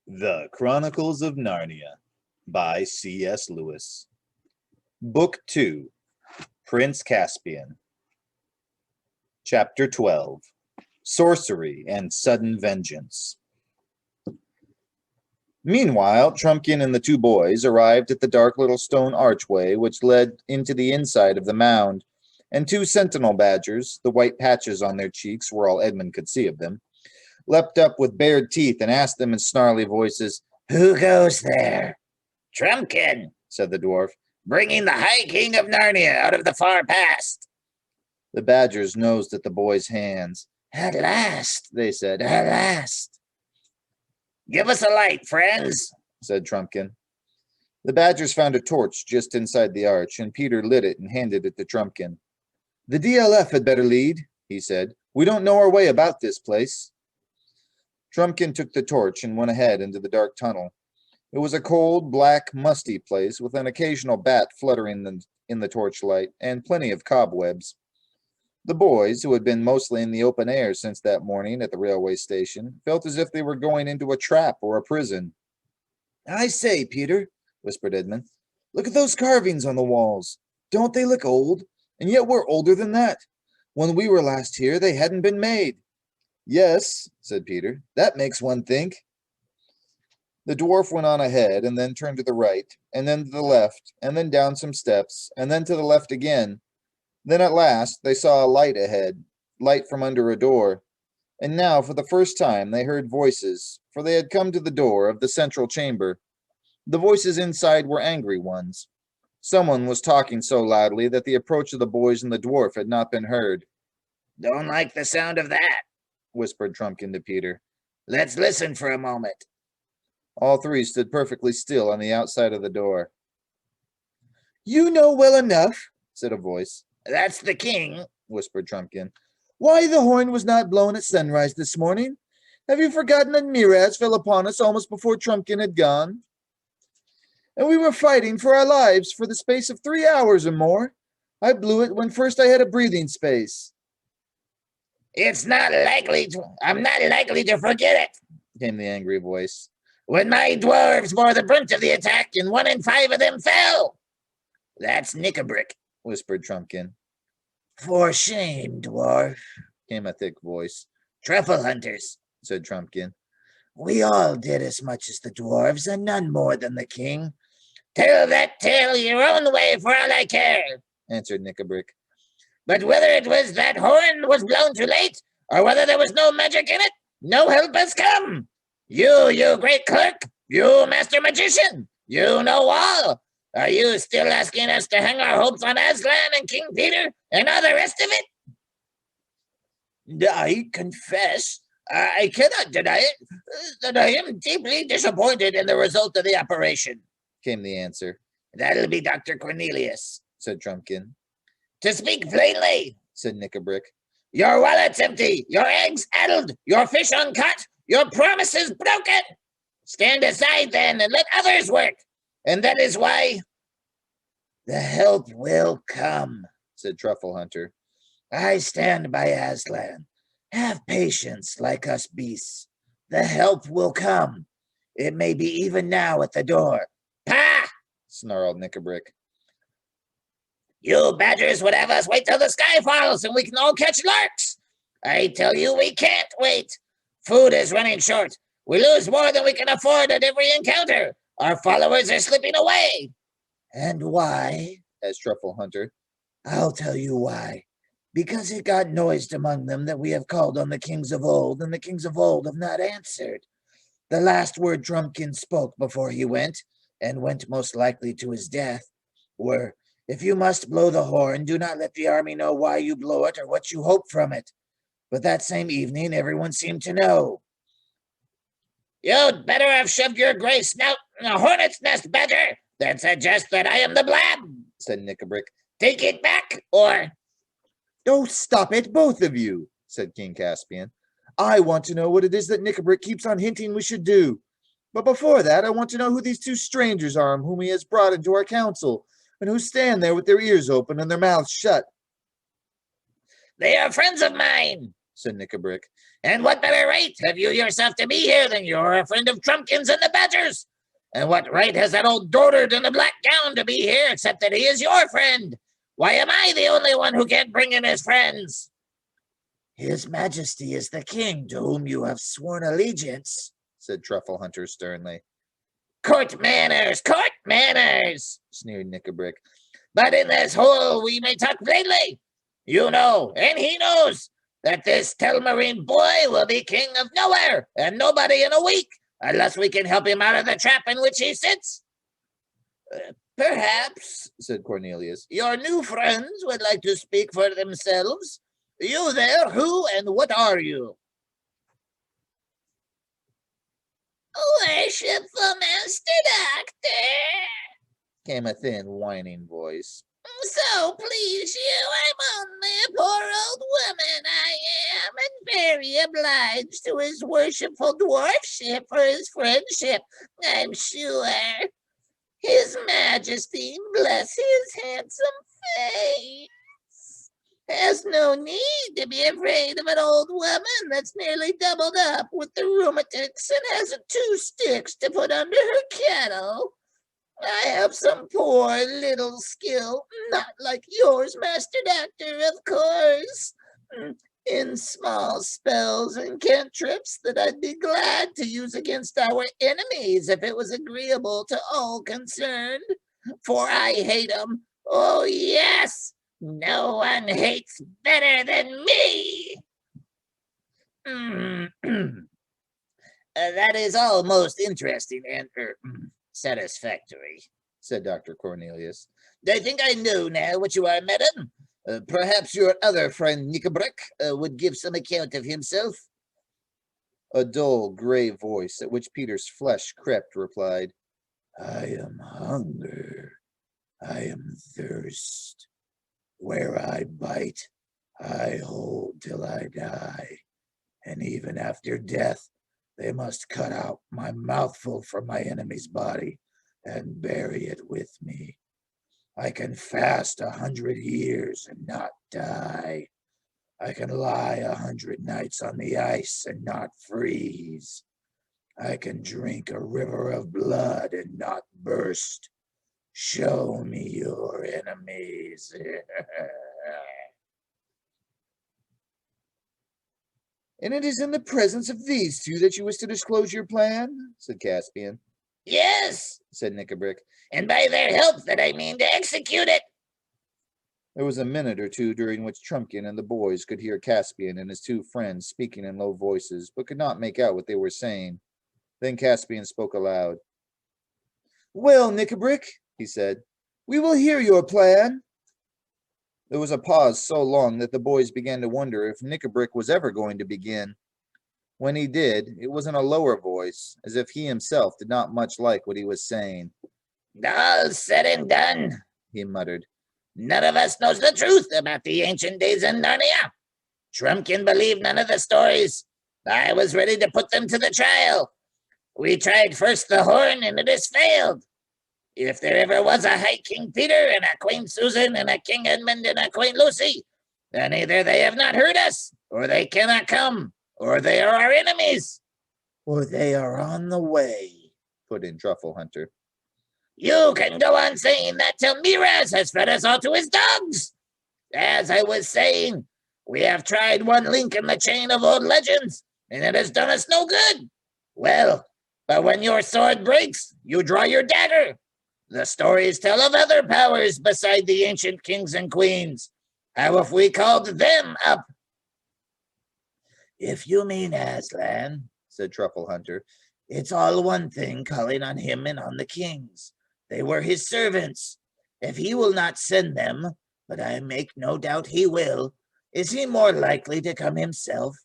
The Chronicles of Narnia by C.S. Lewis. Book 2, Prince Caspian. Chapter 12, Sorcery and Sudden Vengeance. Meanwhile, Trumpkin and the two boys arrived at the dark little stone archway which led into the inside of the mound, and two sentinel badgers, the white patches on their cheeks were all Edmund could see of them, leapt up with bared teeth and asked them in snarly voices, "Who goes there?" "Trumpkin," said the dwarf, "bringing the High King of Narnia out of the far past." The badgers nosed at the boys' hands. "At last," they said, "at last." "Give us a light, friends," said Trumpkin. The badgers found a torch just inside the arch, and Peter lit it and handed it to Trumpkin. "The DLF had better lead," he said. "We don't know our way about this place." Trumpkin took the torch and went ahead into the dark tunnel. It was a cold, black, musty place with an occasional bat fluttering in the torchlight and plenty of cobwebs. The boys, who had been mostly in the open air since that morning at the railway station, felt as if they were going into a trap or a prison. "I say, Peter," whispered Edmund, "look at those carvings on the walls. Don't they look old? And yet we're older than that. When we were last here, they hadn't been made." "Yes," said Peter, "that makes one think." The dwarf went on ahead, and then turned to the right, and then to the left, and then down some steps, and then to the left again. Then at last they saw a light ahead, light from under a door. And now, for the first time, they heard voices, for they had come to the door of the central chamber. The voices inside were angry ones. Someone was talking so loudly that the approach of the boys and the dwarf had not been heard. "Don't like the sound of that," whispered Trumpkin to Peter. "Let's listen for a moment." All three stood perfectly still on the outside of the door. "You know well enough," said a voice. "That's the king," whispered Trumpkin. "Why the horn was not blown at sunrise this morning? Have you forgotten that Miraz fell upon us almost before Trumpkin had gone? And we were fighting for our lives for the space of 3 hours or more. I blew it when first I had a breathing space." I'm not likely to forget it," came the angry voice. "When my dwarves bore the brunt of the attack and 1 in 5 of them fell." "That's Knickerbrick," whispered Trumpkin. "For shame, dwarf," came a thick voice. "Truffle hunters," said Trumpkin. "We all did as much as the dwarves, and none more than the king." "Tell that tale your own way for all I care," answered Knickerbrick. "But whether it was that horn was blown too late, or whether there was no magic in it, no help has come. You great clerk, you master magician, you know all. Are you still asking us to hang our hopes on Aslan and King Peter and all the rest of it?" "I confess, I cannot deny it, that I am deeply disappointed in the result of the operation," came the answer. "That'll be Dr. Cornelius," said Trumpkin. "To speak plainly," said Knickerbrick. "your wallet's empty, your eggs addled, your fish uncut, your promises broken. Stand aside then and let others work. And that is why—" "The help will come," said Truffle Hunter. "I stand by Aslan. Have patience, like us beasts. The help will come. It may be even now at the door." "Pah!" snarled Knickerbrick. "You badgers would have us wait till the sky falls and we can all catch larks. I tell you, we can't wait. Food is running short. We lose more than we can afford at every encounter. Our followers are slipping away." "And why?" asked Truffle Hunter. "I'll tell you why. Because it got noised among them that we have called on the kings of old, and the kings of old have not answered. The last word Trumpkin spoke before he went, and went most likely to his death, were, 'If you must blow the horn, do not let the army know why you blow it or what you hope from it.' But that same evening, everyone seemed to know." "You'd better have shoved your gray snout in a hornet's nest, badger, that suggests that I am the blab," said Knickerbrick. "Take it back, or—" "Don't stop it, both of you," said King Caspian. "I want to know what it is that Knickerbrick keeps on hinting we should do. But before that, I want to know who these two strangers are whom he has brought into our council, and who stand there with their ears open and their mouths shut." "They are friends of mine," said Knickerbrick. And what better right have you yourself to be here than you're a friend of Trumpkins and the Badgers? And what right has that old dotard in the black gown to be here except that he is your friend? Why am I the only one who can't bring in his friends? His Majesty is the king to whom you have sworn allegiance, said Truffle Hunter sternly. Court manners, Sneered Knickerbrick. But in this hole we may talk plainly. You know, and he knows, that this Telmarine boy will be king of nowhere and nobody in a week, unless we can help him out of the trap in which he sits. Perhaps, said Cornelius, your new friends would like to speak for themselves. You there, who and what are you? Worshipful Master Doctor, Came a thin, whining voice. So please you, I'm only a poor old woman, I am, and very obliged to his worshipful dwarfship for his friendship, I'm sure. His Majesty, bless his handsome face, has no need to be afraid of an old woman that's nearly doubled up with the rheumatics and hasn't 2 sticks to put under her kettle. I have some poor little skill, not like yours, Master Doctor, of course, in small spells and cantrips that I'd be glad to use against our enemies if it was agreeable to all concerned, for I hate 'em. Oh, yes, no one hates better than me. That is all most interesting and satisfactory, said Dr. Cornelius. I think I know now what you are, madam. Perhaps your other friend Knickerbrick would give some account of himself. A dull, gray voice, at which Peter's flesh crept, replied, I am hunger, I am thirst. Where I bite, I hold till I die. And even after death, they must cut out my mouthful from my enemy's body and bury it with me. I can fast 100 years and not die. I can lie 100 nights on the ice and not freeze. I can drink a river of blood and not burst. Show me your enemies. And it is in the presence of these two that you wish to disclose your plan? Said Caspian. Yes, said Knickerbrick. And by their help that I mean to execute it. There was a minute or two during which Trumpkin and the boys could hear Caspian and his 2 friends speaking in low voices, but could not make out what they were saying. Then Caspian spoke aloud. Well, Knickerbrick, he said, we will hear your plan. There was a pause so long that the boys began to wonder if Knickerbrick was ever going to begin. When he did, it was in a lower voice, as if he himself did not much like what he was saying. All said and done, he muttered. None of us knows the truth about the ancient days in Narnia. Trumpkin believed none of the stories. I was ready to put them to the trial. We tried first the horn, and it has failed. If there ever was a High King Peter and a Queen Susan and a King Edmund and a Queen Lucy, then either they have not heard us, or they cannot come, or they are our enemies. Or they are on the way, put in Truffle Hunter. You can go on saying that till Miraz has fed us all to his dogs. As I was saying, we have tried one link in the chain of old legends, and it has done us no good. Well, but when your sword breaks, you draw your dagger. The stories tell of other powers beside the ancient kings and queens. How if we called them up? If you mean Aslan, said Truffle Hunter, it's all one thing calling on him and on the kings. They were his servants. If he will not send them, but I make no doubt he will, is he more likely to come himself?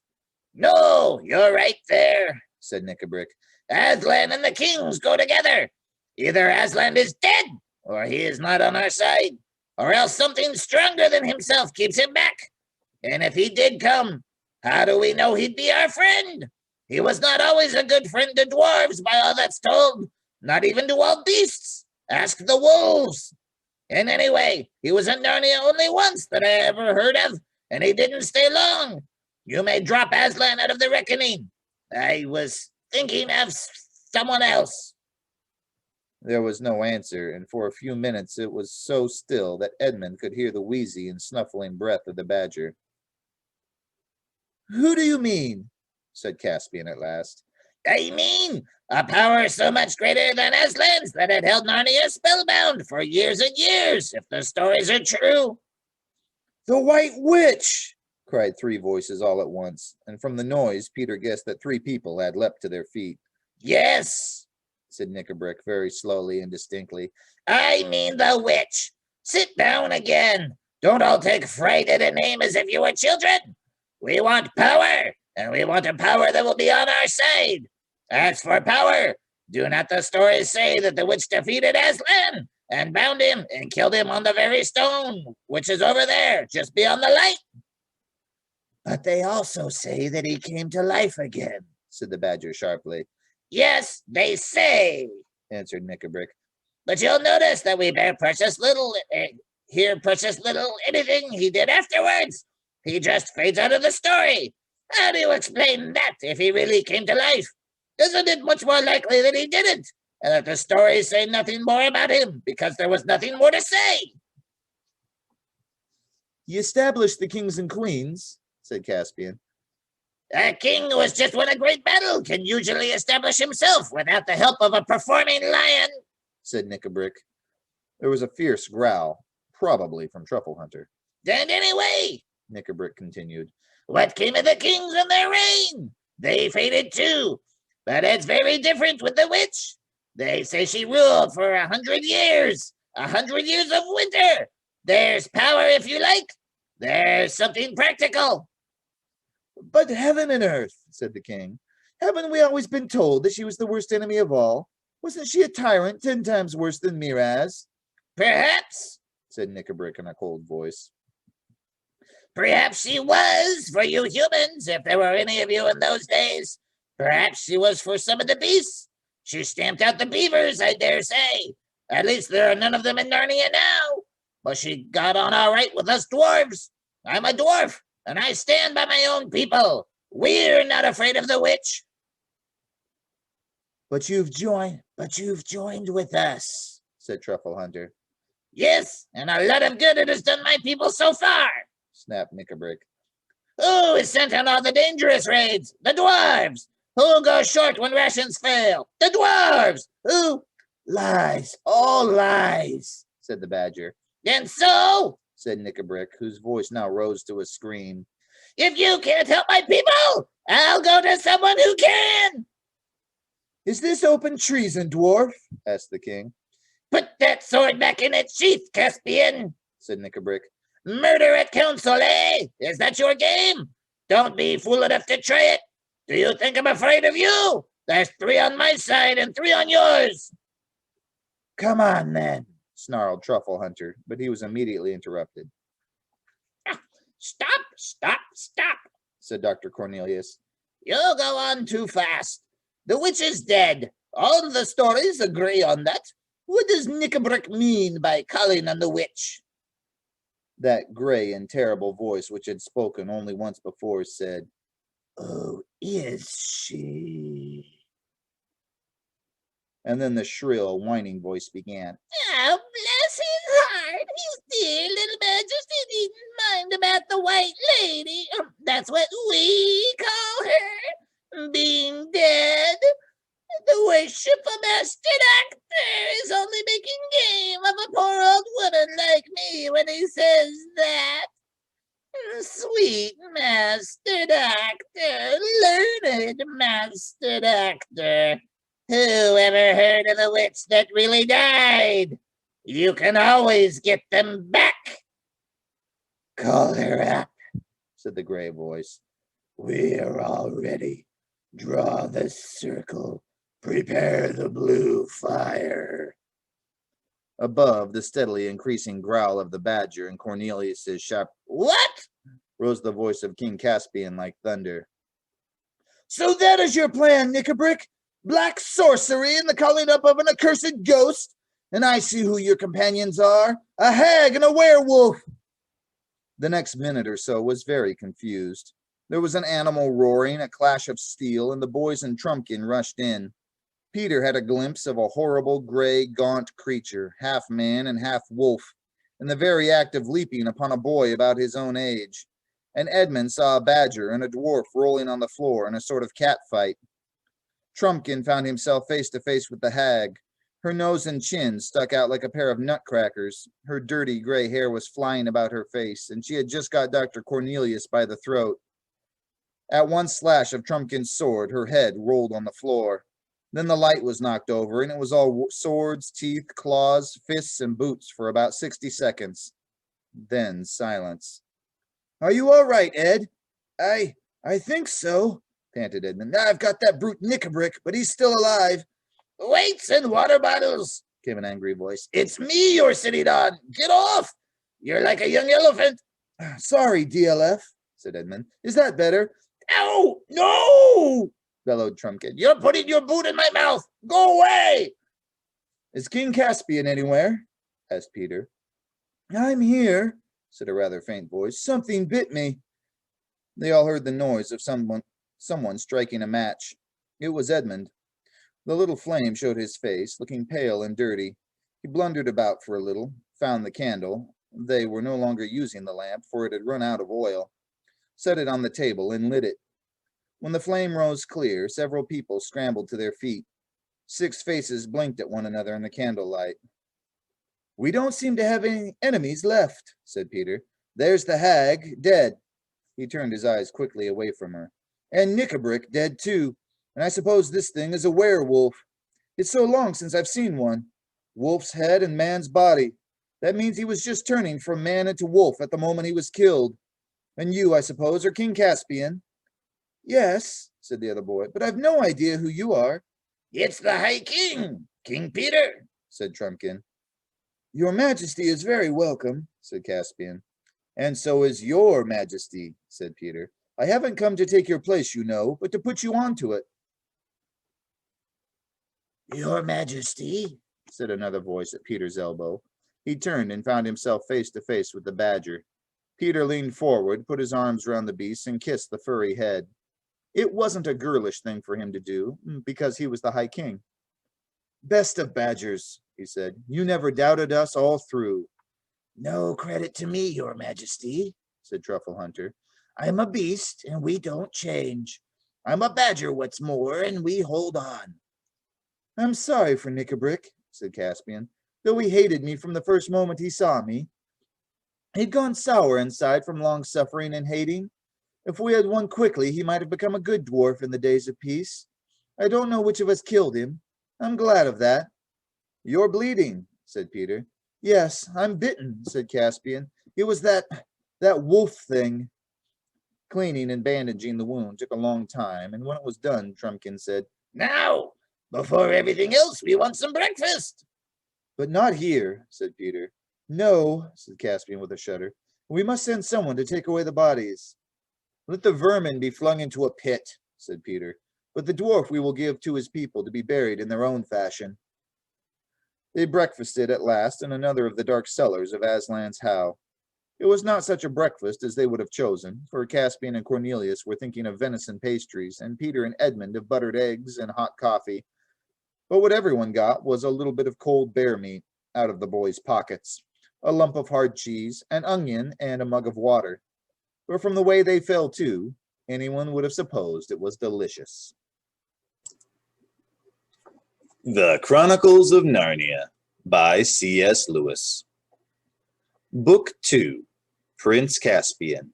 No, you're right there, said Knickerbrick. Aslan and the kings go together. Either Aslan is dead, or he is not on our side, or else something stronger than himself keeps him back. And if he did come, how do we know he'd be our friend? He was not always a good friend to dwarves, by all that's told, not even to wild beasts. Ask the wolves. And anyway, he was in Narnia only once that I ever heard of, and he didn't stay long. You may drop Aslan out of the reckoning. I was thinking of someone else. There was no answer, and for a few minutes it was so still that Edmund could hear the wheezy and snuffling breath of the badger. Who do you mean? Said Caspian at last. I mean, a power so much greater than Aslan's that it held Narnia spellbound for years and years, if the stories are true. The White Witch! Cried three voices all at once, and from the noise Peter guessed that three people had leapt to their feet. Yes, said Knickerbrick very slowly and distinctly. I mean the witch. Sit down again. Don't all take fright at a name as if you were children. We want power, and we want a power that will be on our side. As for power, do not the stories say that the witch defeated Aslan and bound him and killed him on the very stone, which is over there, just beyond the light? But they also say that he came to life again, said the badger sharply. Yes, they say, answered Knickerbrick. But you'll notice that we hear precious little anything he did afterwards. He just fades out of the story. How do you explain that if he really came to life? Isn't it much more likely that he didn't, and that the stories say nothing more about him because there was nothing more to say? He established the kings and queens, said Caspian. A king who has just won a great battle can usually establish himself without the help of a performing lion, said Knickerbrick. There was a fierce growl, probably from Truffle Hunter. And anyway, Knickerbrick continued, what came of the kings and their reign? They faded too, but it's very different with the witch. They say she ruled for 100 years, 100 years of winter. There's power if you like. There's something practical. But heaven and earth, said the king. Haven't we always been told that she was the worst enemy of all? Wasn't she a tyrant 10 times worse than Miraz? Perhaps, said Knickerbrick in a cold voice. Perhaps she was for you humans, if there were any of you in those days. Perhaps she was for some of the beasts. She stamped out the beavers, I dare say. At least there are none of them in Narnia now. But she got on all right with us dwarves. I'm a dwarf, and I stand by my own people. We're not afraid of the witch. But you've joined with us, said Truffle Hunter. Yes, and a lot of good it has done my people so far, snapped Knickerbrick. Who is sent on all the dangerous raids? The dwarves. Who goes short when rations fail? The dwarves. Who? Lies, all lies, said the badger. And so, said Knickerbrick, whose voice now rose to a scream, if you can't help my people, I'll go to someone who can. Is this open treason, dwarf? asked the king. Put that sword back in its sheath, Caspian, said Knickerbrick. Murder at council, eh? Is that your game? Don't be fool enough to try it. Do you think I'm afraid of you? There's 3 on my side and 3 on yours. Come on, then, snarled Truffle Hunter, but he was immediately interrupted. Stop, said Dr. Cornelius. You go on too fast. The witch is dead. All the stories agree on that. What does Knickerbrick mean by calling on the witch? That gray and terrible voice, which had spoken only once before, said, Oh, is she? And then the shrill, whining voice began. Oh, bless his heart. His dear little majesty needn't mind about the white lady. That's what we call her. Being dead. The worshipful master doctor is only making game of a poor old woman like me when he says that. Sweet master doctor, learned master doctor. Who ever heard of a witch that really died? You can always get them back. Call her up, said the gray voice. We're all ready. Draw the circle. Prepare the blue fire. Above the steadily increasing growl of the badger and Cornelius's sharp "What?" rose the voice of King Caspian like thunder. So that is your plan, Knickerbrick? Black sorcery and the calling up of an accursed ghost? And I see who your companions are. A hag and a werewolf. The next minute or so was very confused. There was an animal roaring, a clash of steel, and the boys and Trumpkin rushed in. Peter had a glimpse of a horrible, gray, gaunt creature, half man and half wolf, in the very act of leaping upon a boy about his own age. And Edmund saw a badger and a dwarf rolling on the floor in a sort of cat fight. Trumpkin found himself face to face with the hag. Her nose and chin stuck out like a pair of nutcrackers. Her dirty gray hair was flying about her face, and she had just got Dr. Cornelius by the throat. At one slash of Trumpkin's sword, her head rolled on the floor. Then the light was knocked over, and it was all swords, teeth, claws, fists, and boots for about 60 seconds. Then silence. Are you all right, Ed? I think so, panted Edmund. I've got that brute Nickabrick, but he's still alive. Weights and water bottles, Came an angry voice. it's me you're sitting on. Get off. You're like a young elephant. Sorry, DLF, said Edmund. Is that better? Ow, no, Bellowed Trumpkin. you're putting your boot in my mouth. Go away. Is King Caspian anywhere? Asked Peter. I'm here, said a rather faint voice. Something bit me. They all heard the noise of someone striking a match. It was Edmund. The little flame showed his face, looking pale and dirty. He blundered about for a little, found the candle. They were no longer using the lamp, for it had run out of oil. Set it on the table and lit it. When the flame rose clear, several people scrambled to their feet. 6 faces blinked at one another in the candlelight. We don't seem to have any enemies left, said Peter. There's the hag, dead. He turned his eyes quickly away from her. And Nickabrick dead too. And I suppose this thing is a werewolf. It's so long since I've seen one. Wolf's head and man's body. That means he was just turning from man into wolf at the moment he was killed. And you, I suppose, are King Caspian. Yes, said the other boy, but I've no idea who you are. It's the High King, King Peter, said Trumpkin. Your Majesty is very welcome, said Caspian. And so is your Majesty, said Peter. I haven't come to take your place, you know, but to put you onto it. Your Majesty, said another voice at Peter's elbow. He turned and found himself face to face with the badger. Peter leaned forward, put his arms round the beast, and kissed the furry head. It wasn't a girlish thing for him to do, because he was the High King. Best of badgers, he said. You never doubted us all through. No credit to me, Your Majesty, said Truffle Hunter. I'm a beast, and we don't change. I'm a badger, what's more, and we hold on. I'm sorry for Nickabrick, said Caspian, though he hated me from the first moment he saw me. He'd gone sour inside from long suffering and hating. If we had won quickly, he might have become a good dwarf in the days of peace. I don't know which of us killed him. I'm glad of that. You're bleeding, said Peter. Yes, I'm bitten, said Caspian. It was that wolf thing. Cleaning and bandaging the wound took a long time, and when it was done, Trumpkin said, Now, before everything else, we want some breakfast. But not here, said Peter. No, said Caspian with a shudder. We must send someone to take away the bodies. Let the vermin be flung into a pit, said Peter. But the dwarf we will give to his people to be buried in their own fashion. They breakfasted at last in another of the dark cellars of Aslan's How. It was not such a breakfast as they would have chosen, for Caspian and Cornelius were thinking of venison pastries, and Peter and Edmund of buttered eggs and hot coffee. But what everyone got was a little bit of cold bear meat out of the boys' pockets, a lump of hard cheese, an onion, and a mug of water. But from the way they fell to, anyone would have supposed it was delicious. The Chronicles of Narnia by C.S. Lewis. Book 2, Prince Caspian.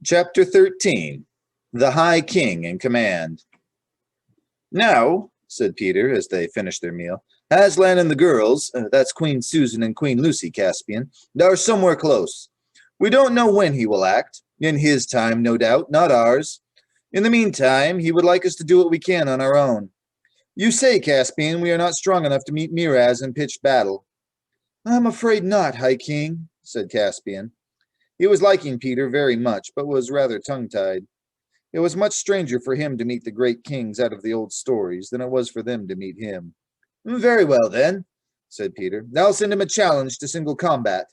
Chapter 13, The High King in Command. Now, said Peter as they finished their meal, Aslan and the girls, that's Queen Susan and Queen Lucy Caspian, are somewhere close. We don't know when he will act. In his time, no doubt, not ours. In the meantime, he would like us to do what we can on our own. You say, Caspian, we are not strong enough to meet Miraz in pitched battle. I'm afraid not, High King, said Caspian. He was liking Peter very much, but was rather tongue-tied. It was much stranger for him to meet the great kings out of the old stories than it was for them to meet him. Very well, then, said Peter. I'll send him a challenge to single combat.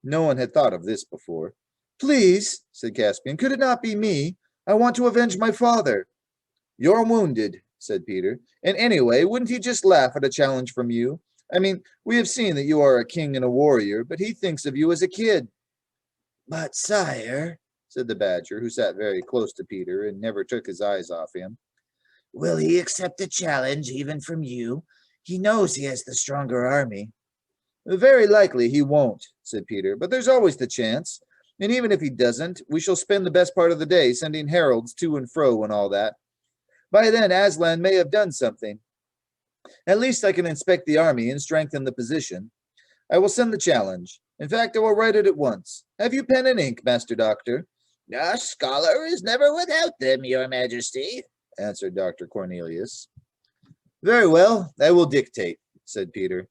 No one had thought of this before. Please, said Caspian, could it not be me? I want to avenge my father. You're wounded, said Peter. And anyway, wouldn't he just laugh at a challenge from you? I mean, we have seen that you are a king and a warrior, but he thinks of you as a kid. But, sire, said the badger, who sat very close to Peter and never took his eyes off him. will he accept a challenge even from you? He knows he has the stronger army. Very likely he won't, said Peter, but there's always the chance. And even if he doesn't, we shall spend the best part of the day sending heralds to and fro and all that. By then, Aslan may have done something. At least I can inspect the army and strengthen the position. I will send the challenge. In fact, I will write it at once. Have you pen and ink, Master Doctor? A scholar is never without them, your majesty, answered Dr. Cornelius. Very well, I will dictate, said Peter.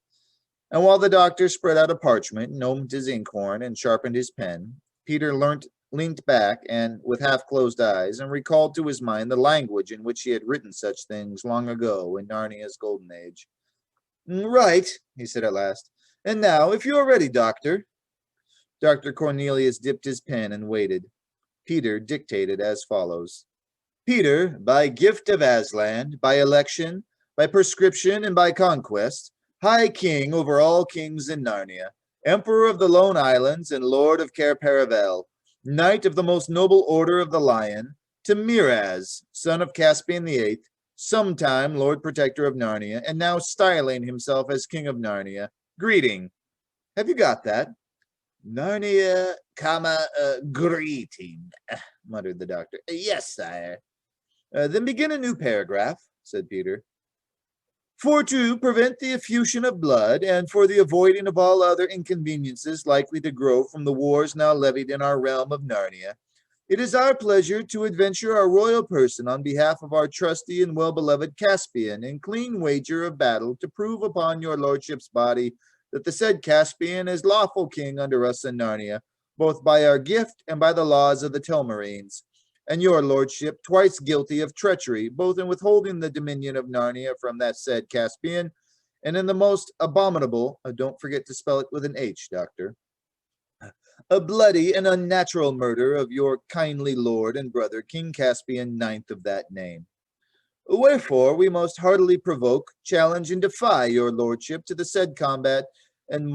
And while the doctor spread out a parchment, gnomed his inkhorn, and sharpened his pen, Peter leaned back and, with half-closed eyes, and recalled to his mind the language in which he had written such things long ago in Narnia's golden age. Right, he said at last. And now, if you are ready, Doctor. Dr. Cornelius dipped his pen and waited. Peter dictated as follows. Peter, by gift of Aslan, by election, by prescription, and by conquest, High King over all kings in Narnia, Emperor of the Lone Islands and Lord of Cair Paravel, Knight of the most noble order of the Lion, to Miraz, son of Caspian VIII, sometime Lord Protector of Narnia, and now styling himself as King of Narnia, greeting. Have you got that? Narnia, greeting, muttered the doctor. Yes, sire. Then begin a new paragraph, said Peter. For to prevent the effusion of blood, and for the avoiding of all other inconveniences likely to grow from the wars now levied in our realm of Narnia, it is our pleasure to adventure our royal person on behalf of our trusty and well-beloved Caspian in clean wager of battle to prove upon your lordship's body that the said Caspian is lawful king under us in Narnia, both by our gift and by the laws of the Telmarines, and your lordship twice guilty of treachery, both in withholding the dominion of Narnia from that said Caspian, and in the most abominable, don't forget to spell it with an H, Doctor, a bloody and unnatural murder of your kindly lord and brother, King Caspian, ninth of that name. Wherefore we most heartily provoke, challenge, and defy your lordship to the said combat and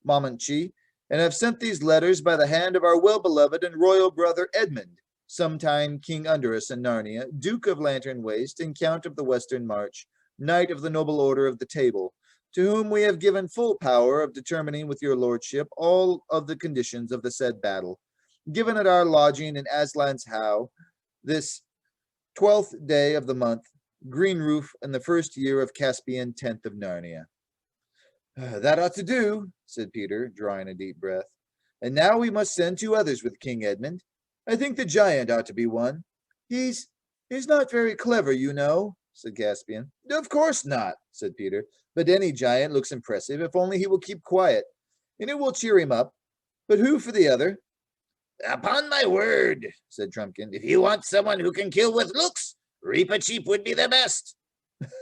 Momanchi, and have sent these letters by the hand of our well-beloved and royal brother Edmund, sometime king under us in Narnia, Duke of Lantern Waste and Count of the Western March, Knight of the Noble Order of the Table, to whom we have given full power of determining with your lordship all of the conditions of the said battle, given at our lodging in Aslan's Howe, this 12th day of the month, green roof, in the first year of Caspian 10th of Narnia. That ought to do, said Peter, drawing a deep breath. And now we must send 2 others with King Edmund. I think the giant ought to be one. He's not very clever, you know, said Caspian. Of course not, said Peter. But any giant looks impressive, if only he will keep quiet. And it will cheer him up. But who for the other? Upon my word, said Trumpkin, if you want someone who can kill with looks, Reepicheep would be the best.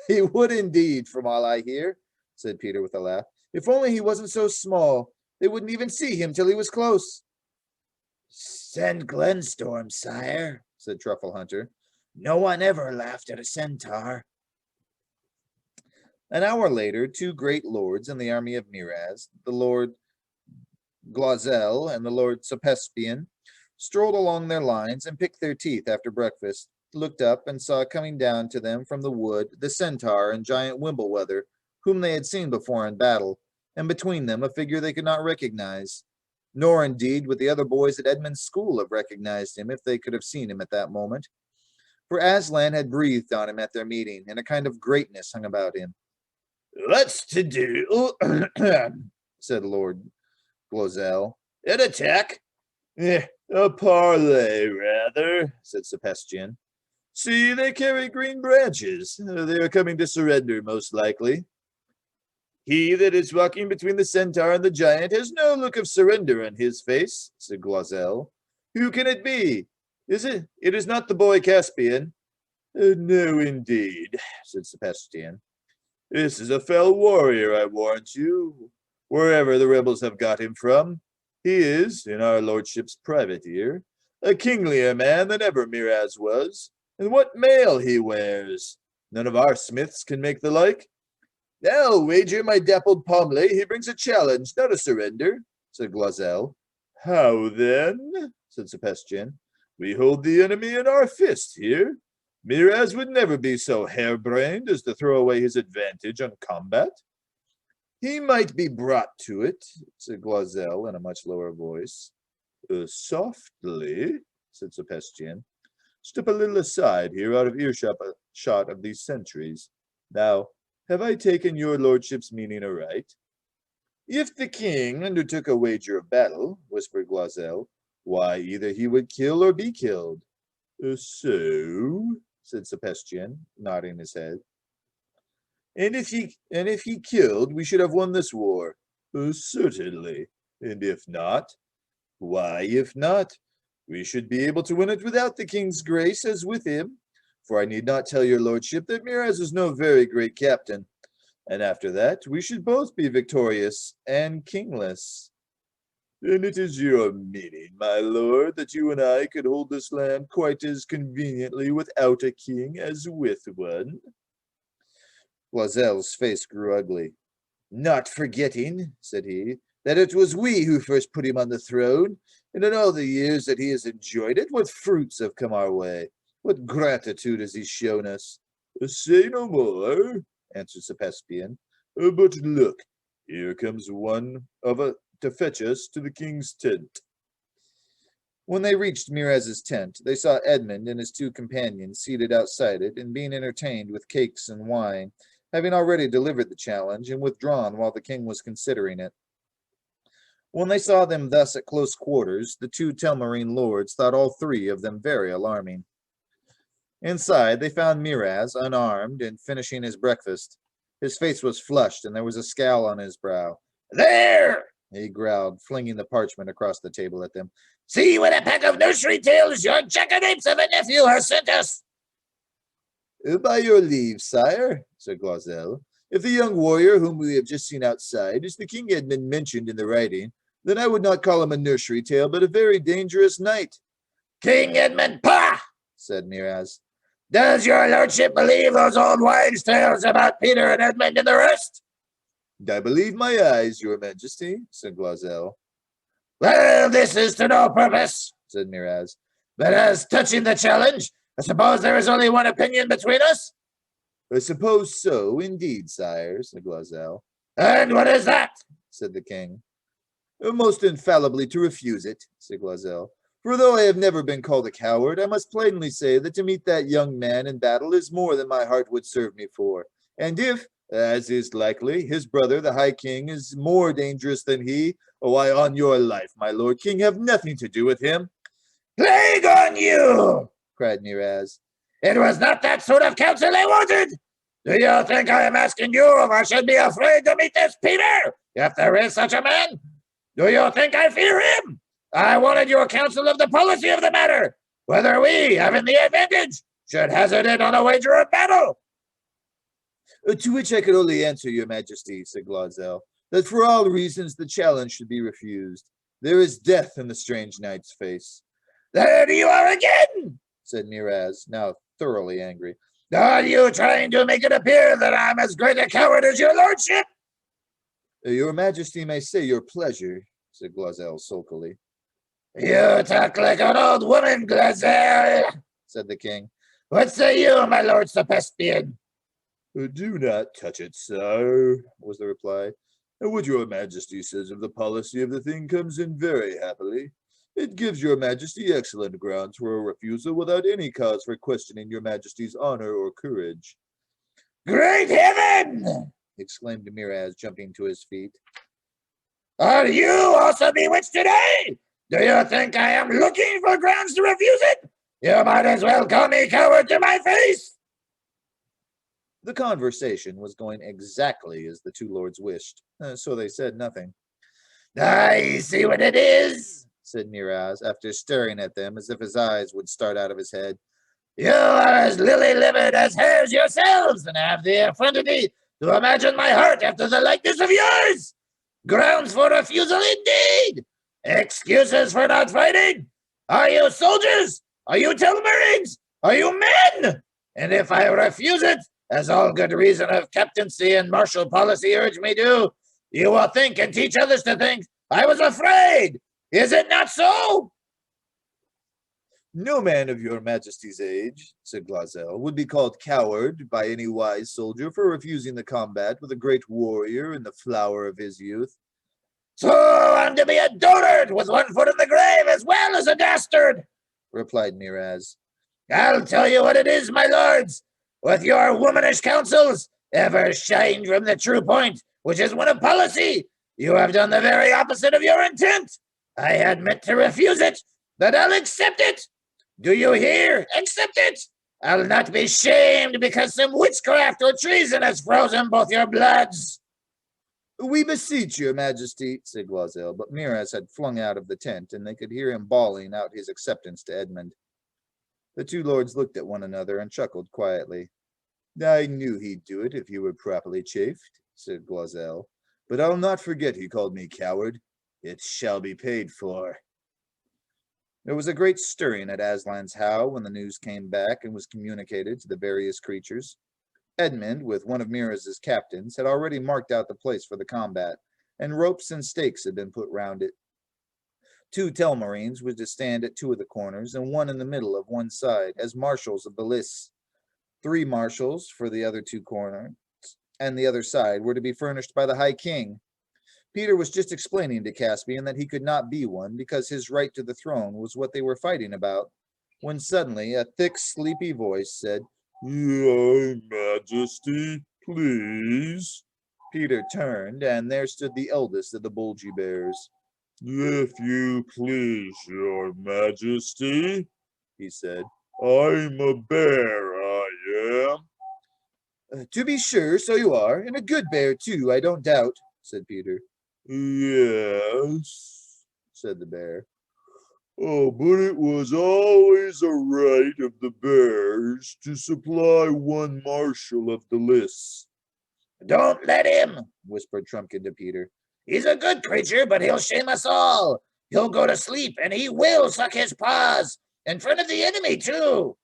He would indeed, from all I hear, said Peter with a laugh. If only he wasn't so small. They wouldn't even see him till he was close. Send Glenstorm, sire, said Truffle Hunter. No one ever laughed at a centaur. An hour later, 2 great lords in the army of Miraz, the Lord Glozell and the Lord Caspian, strolled along their lines and picked their teeth after breakfast, looked up and saw coming down to them from the wood the centaur and giant Wimblewether, whom they had seen before in battle, and between them a figure they could not recognize. Nor, indeed, would the other boys at Edmund's school have recognized him if they could have seen him at that moment. For Aslan had breathed on him at their meeting, and a kind of greatness hung about him. What's to do? said Lord Glozell. An attack? A parley, rather, said Sebastian. See, they carry green branches. They are coming to surrender, most likely. He that is walking between the centaur and the giant has no look of surrender on his face, said Glozell. Who can it be? Is it? It is not the boy Caspian. No, indeed, said Sebastian. This is a fell warrior, I warrant you, wherever the rebels have got him from. He is, in our lordship's private ear, a kinglier man than ever Miraz was, and what mail he wears! None of our smiths can make the like. Now wager my dappled Pomley he brings a challenge, not a surrender, said Glozelle. How then? Said Sebastian. We hold the enemy in our fist here. Miraz would never be so harebrained as to throw away his advantage on combat. He might be brought to it, said Glozelle in a much lower voice. Softly, said Sebastian. Step a little aside here out of earshot of these sentries. Now, have I taken your lordship's meaning aright? If the king undertook a wager of battle, whispered Glozelle, why, either he would kill or be killed. So, said Sebastian, nodding his head. And if he killed, we should have won this war. Certainly. And if not? Why, if not? We should be able to win it without the king's grace as with him. For I need not tell your lordship that Miraz is no very great captain. And after that, we should both be victorious and kingless. And it is your meaning, my lord, that you and I could hold this land quite as conveniently without a king as with one? Glozelle's face grew ugly. Not forgetting, said he, that it was we who first put him on the throne, and in all the years that he has enjoyed it, what fruits have come our way? What gratitude has he shown us? Say no more, answered Caspian. But look, here comes one to fetch us to the king's tent. When they reached Miraz's tent, they saw Edmund and his two companions seated outside it and being entertained with cakes and wine, having already delivered the challenge and withdrawn while the king was considering it. When they saw them thus at close quarters, the two Telmarine lords thought all three of them very alarming. Inside, they found Miraz, unarmed and finishing his breakfast. His face was flushed, and there was a scowl on his brow. There! He growled, flinging the parchment across the table at them. See what a pack of nursery tales your jackanapes of a nephew has sent us! By your leave, sire, said Glozelle. If the young warrior whom we have just seen outside is the King Edmund mentioned in the writing, then I would not call him a nursery tale, but a very dangerous knight. King Edmund, pah! Said Miraz. Does your lordship believe those old wives' tales about Peter and Edmund and the rest? I believe my eyes, your majesty, said Glozelle. Well, this is to no purpose, said Miraz. But as touching the challenge, I suppose there is only one opinion between us? I suppose so, indeed, sire, said Glozelle. And what is that? Said the king. Most infallibly to refuse it, said Glozelle. For though I have never been called a coward, I must plainly say that to meet that young man in battle is more than my heart would serve me for. And if, as is likely, his brother, the High King, is more dangerous than he, why, on your life, my lord king, have nothing to do with him. Plague on you! Cried Miraz. It was not that sort of counsel I wanted! Do you think I am asking you if I should be afraid to meet this Peter, if there is such a man? Do you think I fear him? I wanted your counsel of the policy of the matter, whether we, having the advantage, should hazard it on a wager of battle. To which I could only answer, your majesty, said Glozelle, that for all reasons the challenge should be refused. There is death in the strange knight's face. There you are again, said Miraz, now thoroughly angry. Are you trying to make it appear that I'm as great a coward as your lordship? Your majesty may say your pleasure, said Glozelle sulkily. You talk like an old woman, Glozelle, said the king. What say you, my lord Caspian? Do not touch it, sire, was the reply. And what your majesty says of the policy of the thing comes in very happily. It gives your majesty excellent grounds for a refusal without any cause for questioning your majesty's honor or courage. Great heaven! Exclaimed Miraz, jumping to his feet. Are you also bewitched today? Do you think I am looking for grounds to refuse it? You might as well call me coward to my face. The conversation was going exactly as the two lords wished, so they said nothing. I see what it is, said Miraz, after staring at them as if his eyes would start out of his head. You are as lily-livered as hares yourselves, and have the effrontery to imagine my heart after the likeness of yours. Grounds for refusal indeed. Excuses for not fighting? Are you soldiers? Are you Telmarines? Are you men? And if I refuse it, as all good reason of captaincy and martial policy urge me to, you will think and teach others to think I was afraid. Is it not so? No man of your majesty's age, said Glozell, would be called coward by any wise soldier for refusing the combat with a great warrior in the flower of his youth. So I'm to be a dotard with one foot in the grave as well as a dastard, replied Miraz. I'll tell you what it is, my lords. With your womanish counsels, ever shying from the true point, which is one of policy, you have done the very opposite of your intent. I had meant to refuse it, but I'll accept it. Do you hear? Accept it. I'll not be shamed because some witchcraft or treason has frozen both your bloods. We beseech your majesty, said Glozell, but Miraz had flung out of the tent, and they could hear him bawling out his acceptance to Edmund. The two lords looked at one another and chuckled quietly. I knew he'd do it if he were properly chafed, said Glozell, but I'll not forget he called me coward. It shall be paid for. There was a great stirring at Aslan's house when the news came back and was communicated to the various creatures. Edmund, with one of Miraz's captains, had already marked out the place for the combat, and ropes and stakes had been put round it. 2 Telmarines were to stand at 2 of the corners, and 1 in the middle of one side, as marshals of the lists. 3 marshals for the other 2 corners, and the other side were to be furnished by the High King. Peter was just explaining to Caspian that he could not be one because his right to the throne was what they were fighting about, when suddenly a thick, sleepy voice said, Your Majesty, please. Peter turned, and there stood the eldest of the Bulgy Bears. If you please, Your Majesty, he said. I'm a bear, I am. To be sure, so you are, and a good bear, too, I don't doubt, said Peter. Yes, said the bear. Oh, but it was always a right of the bears to supply one marshal of the lists. Don't let him, whispered Trumpkin to Peter. He's a good creature, but he'll shame us all. He'll go to sleep, and he will suck his paws, in front of the enemy, too.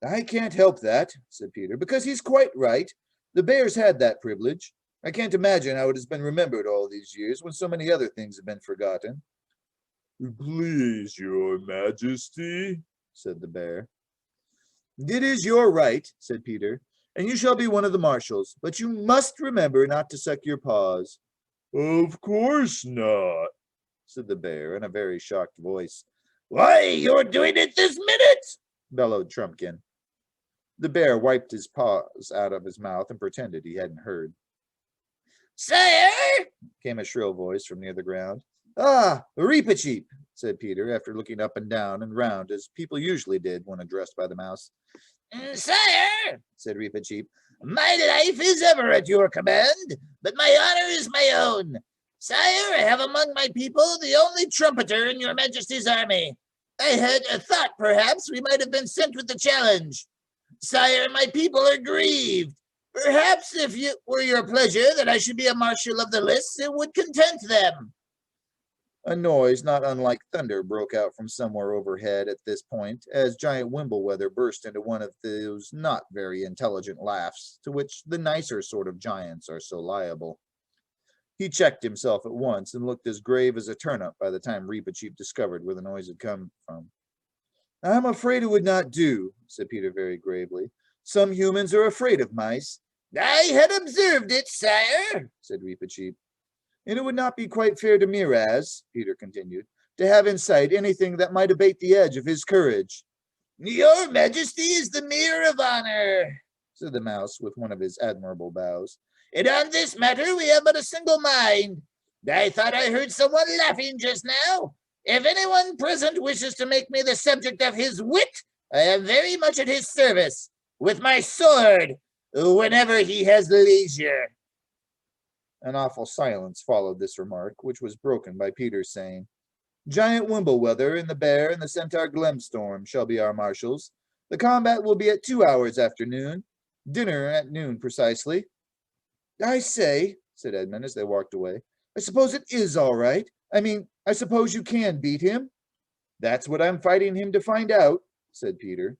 I can't help that, said Peter, because he's quite right. The bears had that privilege. I can't imagine how it has been remembered all these years when so many other things have been forgotten. Please, Your Majesty, said the bear. It is your right, said Peter, and you shall be one of the marshals, but you must remember not to suck your paws. Of course not, said the bear in a very shocked voice. Why, you're doing it this minute, bellowed Trumpkin. The bear wiped his paws out of his mouth and pretended he hadn't heard. Sire, came a shrill voice from near the ground. Ah, Reepicheep, said Peter, after looking up and down and round as people usually did when addressed by the mouse. Sire, said Reepicheep, my life is ever at your command, but my honor is my own. Sire, I have among my people the only trumpeter in your majesty's army. I had a thought perhaps we might have been sent with the challenge. Sire, my people are grieved. Perhaps if it were your pleasure that I should be a marshal of the lists, it would content them. A noise not unlike thunder broke out from somewhere overhead at this point, as Giant Wimbleweather burst into one of those not very intelligent laughs to which the nicer sort of giants are so liable. He checked himself at once and looked as grave as a turnip by the time Reepicheep discovered where the noise had come from. I'm afraid it would not do, said Peter very gravely. Some humans are afraid of mice. I had observed it, sire, said Reepicheep. And it would not be quite fair to Miraz, Peter continued, to have in sight anything that might abate the edge of his courage. Your Majesty is the mirror of honor, said the mouse with one of his admirable bows. And on this matter we have but a single mind. I thought I heard someone laughing just now. If anyone present wishes to make me the subject of his wit, I am very much at his service, with my sword, whenever he has leisure. An awful silence followed this remark, which was broken by Peter saying, Giant Wimbleweather and the Bear and the Centaur Glemstorm shall be our marshals. The combat will be at 2 hours after noon. Dinner at noon precisely. I say, said Edmund as they walked away, I suppose it is all right. I mean, I suppose you can beat him. That's what I'm fighting him to find out, said Peter.